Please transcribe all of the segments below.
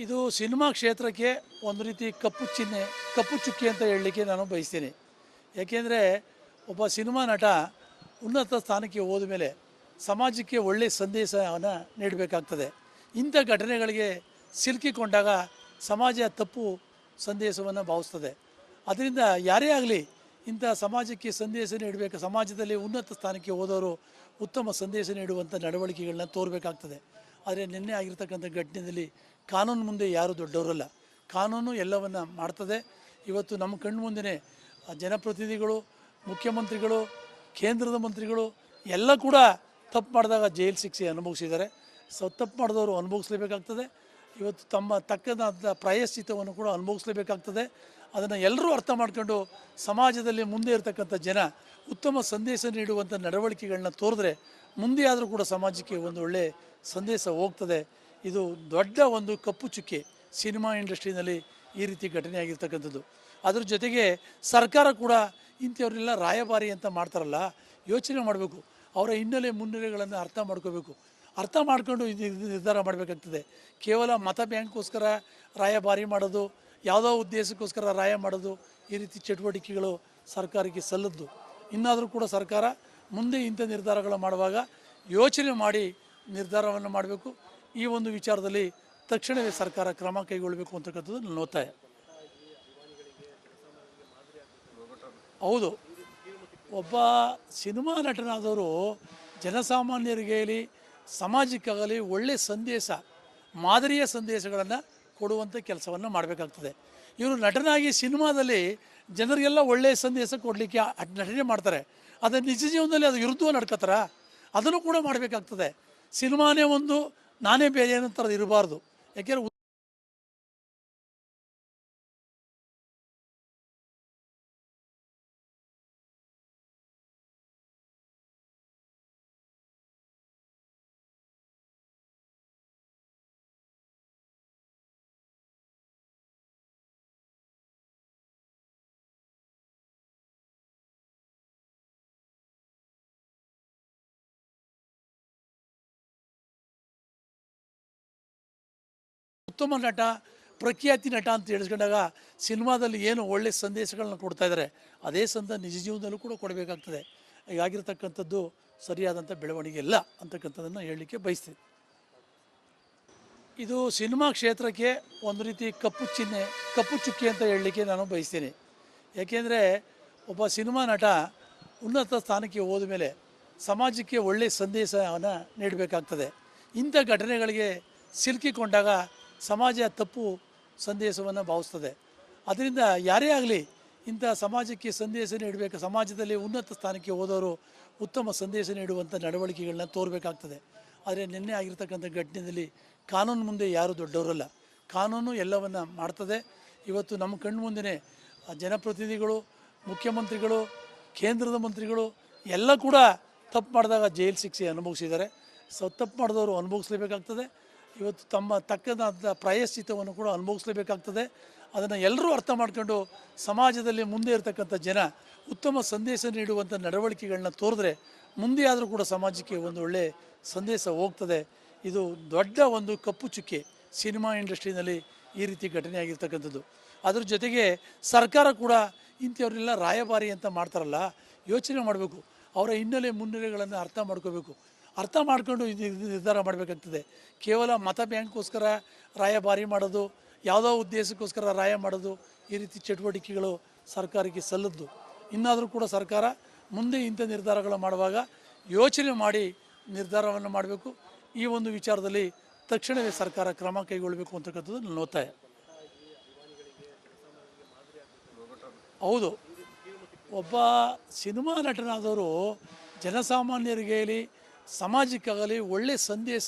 ಇದು ಸಿನಿಮಾ ಕ್ಷೇತ್ರಕ್ಕೆ ಒಂದು ರೀತಿ ಕಪ್ಪು ಚಿಹ್ನೆ, ಕಪ್ಪು ಚುಕ್ಕಿ ಅಂತ ಹೇಳಲಿಕ್ಕೆ ನಾನು ಬಯಸ್ತೀನಿ. ಯಾಕೆಂದರೆ ಒಬ್ಬ ಸಿನಿಮಾ ನಟ ಉನ್ನತ ಸ್ಥಾನಕ್ಕೆ ಹೋದ ಮೇಲೆ ಸಮಾಜಕ್ಕೆ ಒಳ್ಳೆಯ ಸಂದೇಶವನ್ನು ನೀಡಬೇಕಾಗ್ತದೆ. ಇಂಥ ಘಟನೆಗಳಿಗೆ ಸಿಲುಕಿಕೊಂಡಾಗ ಸಮಾಜ ತಪ್ಪು ಸಂದೇಶವನ್ನು ಭಾವಿಸ್ತದೆ. ಅದರಿಂದ ಯಾರೇ ಆಗಲಿ ಇಂಥ ಸಮಾಜಕ್ಕೆ ಸಂದೇಶ ನೀಡಬೇಕು. ಸಮಾಜದಲ್ಲಿ ಉನ್ನತ ಸ್ಥಾನಕ್ಕೆ ಹೋದವರು ಉತ್ತಮ ಸಂದೇಶ ನೀಡುವಂಥ ನಡವಳಿಕೆಗಳನ್ನ ತೋರಬೇಕಾಗ್ತದೆ. ಆದರೆ ನಿನ್ನೆ ಆಗಿರ್ತಕ್ಕಂಥ ಘಟನೆಯಲ್ಲಿ ಕಾನೂನು ಮುಂದೆ ಯಾರೂ ದೊಡ್ಡವರಲ್ಲ. ಕಾನೂನು ಎಲ್ಲವನ್ನು ಮಾಡ್ತದೆ. ಇವತ್ತು ನಮ್ಮ ಕಣ್ಣು ಮುಂದೆ ಜನಪ್ರತಿನಿಧಿಗಳು, ಮುಖ್ಯಮಂತ್ರಿಗಳು, ಕೇಂದ್ರದ ಮಂತ್ರಿಗಳು ಎಲ್ಲ ಕೂಡ ತಪ್ಪು ಮಾಡಿದಾಗ ಜೈಲು ಶಿಕ್ಷೆ ಅನುಭವಿಸಿದ್ದಾರೆ. ತಪ್ಪು ಮಾಡಿದವರು ಅನುಭವಿಸಲೇಬೇಕಾಗ್ತದೆ. ಇವತ್ತು ತಮ್ಮ ತಕ್ಕನಾದ ಪ್ರಾಯಶ್ಚಿತ್ತವನ್ನು ಕೂಡ ಅನುಭವಿಸಲೇಬೇಕಾಗ್ತದೆ. ಅದನ್ನು ಎಲ್ಲರೂ ಅರ್ಥ ಮಾಡ್ಕೊಂಡು ಸಮಾಜದಲ್ಲಿ ಮುಂದೆ ಇರತಕ್ಕಂಥ ಜನ ಉತ್ತಮ ಸಂದೇಶ ನೀಡುವಂಥ ನಡವಳಿಕೆಗಳನ್ನ ತೋರಿದ್ರೆ ಮುಂದೆ ಆದರೂ ಕೂಡ ಸಮಾಜಕ್ಕೆ ಒಂದು ಒಳ್ಳೆಯ ಸಂದೇಶ ಹೋಗ್ತದೆ. ಇದು ದೊಡ್ಡ ಒಂದು ಕಪ್ಪು ಚುಕ್ಕೆ ಸಿನಿಮಾ ಇಂಡಸ್ಟ್ರಿನಲ್ಲಿ ಈ ರೀತಿ ಘಟನೆ ಆಗಿರ್ತಕ್ಕಂಥದ್ದು. ಅದ್ರ ಜೊತೆಗೆ ಸರ್ಕಾರ ಕೂಡ ಇಂಥವ್ರೆಲ್ಲ ರಾಯಭಾರಿ ಅಂತ ಮಾಡ್ತಾರಲ್ಲ, ಯೋಚನೆ ಮಾಡಬೇಕು. ಅವರ ಹಿನ್ನೆಲೆ ಮುನ್ನೆಲೆಗಳನ್ನು ಅರ್ಥ ಮಾಡ್ಕೋಬೇಕು. ಅರ್ಥ ಮಾಡ್ಕೊಂಡು ಇದು ನಿರ್ಧಾರ ಮಾಡಬೇಕಾಗ್ತದೆ. ಕೇವಲ ಮತ ಬ್ಯಾಂಕ್ಗೋಸ್ಕರ ರಾಯಭಾರಿ ಮಾಡೋದು, ಯಾವುದೋ ಉದ್ದೇಶಕ್ಕೋಸ್ಕರ ರಾಯ ಮಾಡೋದು, ಈ ರೀತಿ ಚಟುವಟಿಕೆಗಳು ಸರ್ಕಾರಕ್ಕೆ ಸಲ್ಲದ್ದು. ಇನ್ನಾದರೂ ಕೂಡ ಸರ್ಕಾರ ಮುಂದೆ ಇಂಥ ನಿರ್ಧಾರಗಳು ಮಾಡುವಾಗ ಯೋಚನೆ ಮಾಡಿ ನಿರ್ಧಾರವನ್ನು ಮಾಡಬೇಕು. ಈ ಒಂದು ವಿಚಾರದಲ್ಲಿ ತಕ್ಷಣವೇ ಸರ್ಕಾರ ಕ್ರಮ ಕೈಗೊಳ್ಳಬೇಕು ಅಂತಕ್ಕಂಥದ್ದು ನನ್ನ ಒತ್ತಾಯ. ಹೌದು, ಒಬ್ಬ ಸಿನಿಮಾ ನಟನಾದವರು ಜನಸಾಮಾನ್ಯರಿಗೇಲಿ ಸಮಾಜಕ್ಕಾಗಲಿ ಒಳ್ಳೆಯ ಸಂದೇಶ, ಮಾದರಿಯ ಸಂದೇಶಗಳನ್ನು ಕೊಡುವಂಥ ಕೆಲಸವನ್ನು ಮಾಡಬೇಕಾಗ್ತದೆ. ಇವರು ನಟನಾಗಿ ಸಿನಿಮಾದಲ್ಲಿ ಜನರಿಗೆಲ್ಲ ಒಳ್ಳೆಯ ಸಂದೇಶ ಕೊಡಲಿಕ್ಕೆ ನಟನೆ ಮಾಡ್ತಾರೆ. ಅದು ನಿಜ ಜೀವನದಲ್ಲಿ ಅದು ವಿರುದ್ಧವಾಗಿ ನಡ್ಕೋತಾರ, ಅದನ್ನು ಕೂಡ ಮಾಡಬೇಕಾಗ್ತದೆ. ಸಿನಿಮಾನೇ ಒಂದು, ನಾನೇ ಬೇರೆ ಏನಂತ ಇರಬಾರ್ದು. ಯಾಕೆಂದರೆ ಉತ್ತಮ ನಟ, ಪ್ರಖ್ಯಾತಿ ನಟ ಅಂತ ಹೇಳಿಸ್ಕೊಂಡಾಗ ಸಿನಿಮಾದಲ್ಲಿ ಏನು ಒಳ್ಳೆಯ ಸಂದೇಶಗಳನ್ನ ಕೊಡ್ತಾ ಇದ್ದಾರೆ, ಅದೇ ಸಂದೇಶ ನಿಜ ಜೀವನದಲ್ಲೂ ಕೂಡ ಕೊಡಬೇಕಾಗ್ತದೆ. ಹೀಗಾಗಿರ್ತಕ್ಕಂಥದ್ದು ಸರಿಯಾದಂಥ ಬೆಳವಣಿಗೆ ಇಲ್ಲ ಅಂತಕ್ಕಂಥದ್ದನ್ನು ಹೇಳಲಿಕ್ಕೆ ಬಯಸ್ತೀನಿ. ಇದು ಸಿನಿಮಾ ಕ್ಷೇತ್ರಕ್ಕೆ ಒಂದು ರೀತಿ ಕಪ್ಪು ಚಿಹ್ನೆ, ಕಪ್ಪು ಚುಕ್ಕಿ ಅಂತ ಹೇಳಲಿಕ್ಕೆ ನಾನು ಬಯಸ್ತೀನಿ. ಯಾಕೆಂದರೆ ಒಬ್ಬ ಸಿನಿಮಾ ನಟ ಉನ್ನತ ಸ್ಥಾನಕ್ಕೆ ಹೋದ ಮೇಲೆ ಸಮಾಜಕ್ಕೆ ಒಳ್ಳೆಯ ಸಂದೇಶವನ್ನು ನೀಡಬೇಕಾಗ್ತದೆ. ಇಂಥ ಘಟನೆಗಳಿಗೆ ಸಿಲುಕಿಕೊಂಡಾಗ ಸಮಾಜ ತಪ್ಪು ಸಂದೇಶವನ್ನು ಭಾವಿಸ್ತದೆ. ಅದರಿಂದ ಯಾರೇ ಆಗಲಿ ಇಂಥ ಸಮಾಜಕ್ಕೆ ಸಂದೇಶ ನೀಡಬೇಕು. ಸಮಾಜದಲ್ಲಿ ಉನ್ನತ ಸ್ಥಾನಕ್ಕೆ ಹೋದವರು ಉತ್ತಮ ಸಂದೇಶ ನೀಡುವಂಥ ನಡವಳಿಕೆಗಳನ್ನ ತೋರಬೇಕಾಗ್ತದೆ. ಆದರೆ ನಿನ್ನೆ ಆಗಿರ್ತಕ್ಕಂಥ ಘಟನೆಯಲ್ಲಿ ಕಾನೂನು ಮುಂದೆ ಯಾರೂ ದೊಡ್ಡವರಲ್ಲ. ಕಾನೂನು ಎಲ್ಲವನ್ನು ಮಾಡ್ತದೆ. ಇವತ್ತು ನಮ್ಮ ಕಣ್ಣು ಮುಂದೆ ಜನಪ್ರತಿನಿಧಿಗಳು, ಮುಖ್ಯಮಂತ್ರಿಗಳು, ಕೇಂದ್ರದ ಮಂತ್ರಿಗಳು ಎಲ್ಲ ಕೂಡ ತಪ್ಪು ಮಾಡಿದಾಗ ಜೈಲು ಶಿಕ್ಷೆ ಅನುಭವಿಸಿದ್ದಾರೆ. ತಪ್ಪು ಮಾಡಿದವರು ಅನುಭವಿಸಲೇಬೇಕಾಗ್ತದೆ. ಇವತ್ತು ತಮ್ಮ ತಕ್ಕನಾದ ಪ್ರಾಯಶ್ಚಿತ್ತವನ್ನು ಕೂಡ ಅನುಭವಿಸಲೇಬೇಕಾಗ್ತದೆ. ಅದನ್ನು ಎಲ್ಲರೂ ಅರ್ಥ ಮಾಡ್ಕೊಂಡು ಸಮಾಜದಲ್ಲಿ ಮುಂದೆ ಇರತಕ್ಕಂಥ ಜನ ಉತ್ತಮ ಸಂದೇಶ ನೀಡುವಂಥ ನಡವಳಿಕೆಗಳನ್ನ ತೋರಿದ್ರೆ ಮುಂದೆ ಆದರೂ ಕೂಡ ಸಮಾಜಕ್ಕೆ ಒಂದು ಒಳ್ಳೆಯ ಸಂದೇಶ ಹೋಗ್ತದೆ. ಇದು ದೊಡ್ಡ ಒಂದು ಕಪ್ಪು ಚುಕ್ಕೆ ಸಿನಿಮಾ ಇಂಡಸ್ಟ್ರಿನಲ್ಲಿ ಈ ರೀತಿ ಘಟನೆ ಆಗಿರ್ತಕ್ಕಂಥದ್ದು. ಅದ್ರ ಜೊತೆಗೆ ಸರ್ಕಾರ ಕೂಡ ಇಂಥವ್ರೆಲ್ಲ ರಾಯಭಾರಿ ಅಂತ ಮಾಡ್ತಾರಲ್ಲ, ಯೋಚನೆ ಮಾಡಬೇಕು. ಅವರ ಹಿನ್ನೆಲೆ ಮುನ್ನೆಲೆಗಳನ್ನು ಅರ್ಥ ಮಾಡ್ಕೋಬೇಕು. ಅರ್ಥ ಮಾಡ್ಕೊಂಡು ಇದು ನಿರ್ಧಾರ ಮಾಡಬೇಕಾಗ್ತದೆ. ಕೇವಲ ಮತ ಬ್ಯಾಂಕ್ಗೋಸ್ಕರ ರಾಯಭಾರಿ ಮಾಡೋದು, ಯಾವುದೋ ಉದ್ದೇಶಕ್ಕೋಸ್ಕರ ರಾಯ ಮಾಡೋದು, ಈ ರೀತಿ ಚಟುವಟಿಕೆಗಳು ಸರ್ಕಾರಕ್ಕೆ ಸಲ್ಲದ್ದು. ಇನ್ನಾದರೂ ಕೂಡ ಸರ್ಕಾರ ಮುಂದೆ ಇಂಥ ನಿರ್ಧಾರಗಳು ಮಾಡುವಾಗ ಯೋಚನೆ ಮಾಡಿ ನಿರ್ಧಾರವನ್ನು ಮಾಡಬೇಕು. ಈ ಒಂದು ವಿಚಾರದಲ್ಲಿ ತಕ್ಷಣವೇ ಸರ್ಕಾರ ಕ್ರಮ ಕೈಗೊಳ್ಳಬೇಕು ಅಂತಕ್ಕಂಥದ್ದು ನನ್ನ ಒತ್ತಾಯ. ಹೌದು, ಒಬ್ಬ ಸಿನಿಮಾ ನಟನಾದವರು ಜನಸಾಮಾನ್ಯರಿಗೇಲಿ ಸಮಾಜಕ್ಕಾಗಲಿ ಒಳ್ಳೆಯ ಸಂದೇಶ,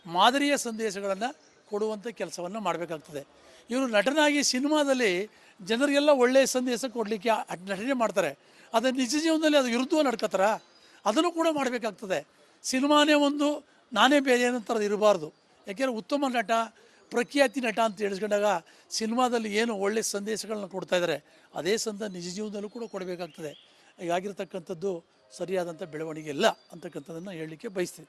ಮಾದರಿಯ ಸಂದೇಶಗಳನ್ನು ಕೊಡುವಂಥ ಕೆಲಸವನ್ನು ಮಾಡಬೇಕಾಗ್ತದೆ. ಇವರು ನಟನಾಗಿ ಸಿನಿಮಾದಲ್ಲಿ ಜನರಿಗೆಲ್ಲ ಒಳ್ಳೆಯ ಸಂದೇಶ ಕೊಡಲಿಕ್ಕೆ ನಟನೆ ಮಾಡ್ತಾರೆ. ಅದು ನಿಜ ಜೀವನದಲ್ಲಿ ಅದು ವಿರುದ್ಧವಾಗಿ ನಡ್ಕೋತಾರ, ಅದನ್ನು ಕೂಡ ಮಾಡಬೇಕಾಗ್ತದೆ. ಸಿನಿಮಾನೇ ಒಂದು, ನಾನೇ ಬೇರೆ ಏನಂತ ಇರಬಾರ್ದು. ಯಾಕೆಂದರೆ ಉತ್ತಮ ನಟ, ಪ್ರಖ್ಯಾತಿ ನಟ ಅಂತ ಹೇಳಿಸ್ಕೊಂಡಾಗ ಸಿನಿಮಾದಲ್ಲಿ ಏನು ಒಳ್ಳೆಯ ಸಂದೇಶಗಳನ್ನ ಕೊಡ್ತಾ ಇದ್ದಾರೆ, ಅದೇ ಸಂದೇಶ ನಿಜ ಜೀವನದಲ್ಲೂ ಕೂಡ ಕೊಡಬೇಕಾಗ್ತದೆ. ಹೀಗಾಗಿರ್ತಕ್ಕಂಥದ್ದು ಸರಿಯಾದಂಥ ಬೆಳವಣಿಗೆ ಇಲ್ಲ ಅಂತಕ್ಕಂಥದ್ದನ್ನು ಹೇಳಲಿಕ್ಕೆ ಬಯಸ್ತೀನಿ.